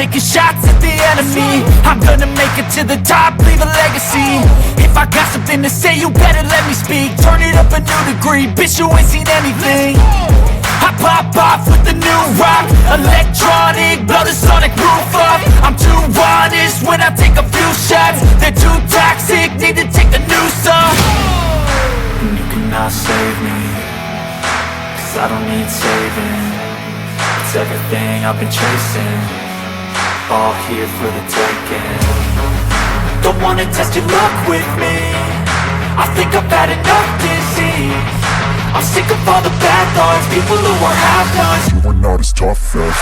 taking shots at the enemy. I'm gonna make it to the top, leave a legacy. If I got something to say, you better let me speak. Turn it up a new degree, bitch, you ain't seen anything. I pop off with the new rock, electronic, blow the sonic roof up. I'm too honest when I take a few shots. They're too toxic, need to take the noose off. And you cannot save me, 'cause I don't need saving. It's everything I've been chasing, all here for the taking. Don't wanna test your luck with me, I think I've had enough disease. I'm sick of all the bad thoughts, people who are half-nots. You are not as tough as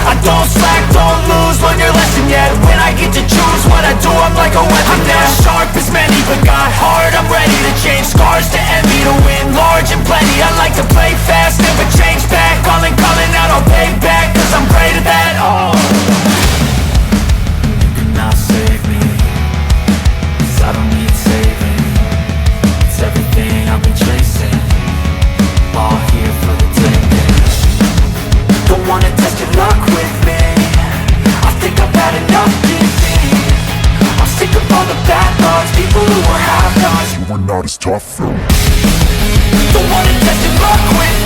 I don't slack, don't lose, learn your lesson yet. When I get to choose what I do, I'm like a weapon. I'm not sharp as many, but got heart, I'm ready to change. Scars to envy, to win large and plenty. I like to play fast, never change back. Calling out, I'll pay back, 'cause I'm great at that. Oh, you cannot save me, 'cause I don't need saving. It's everything I've been chasing, all here for the taking. Don't wanna test your luck with me, I think I've had enough disease. I'm sick of all the bad thoughts, people who are half-nots. you are not as tough as Don't wanna test your luck with me,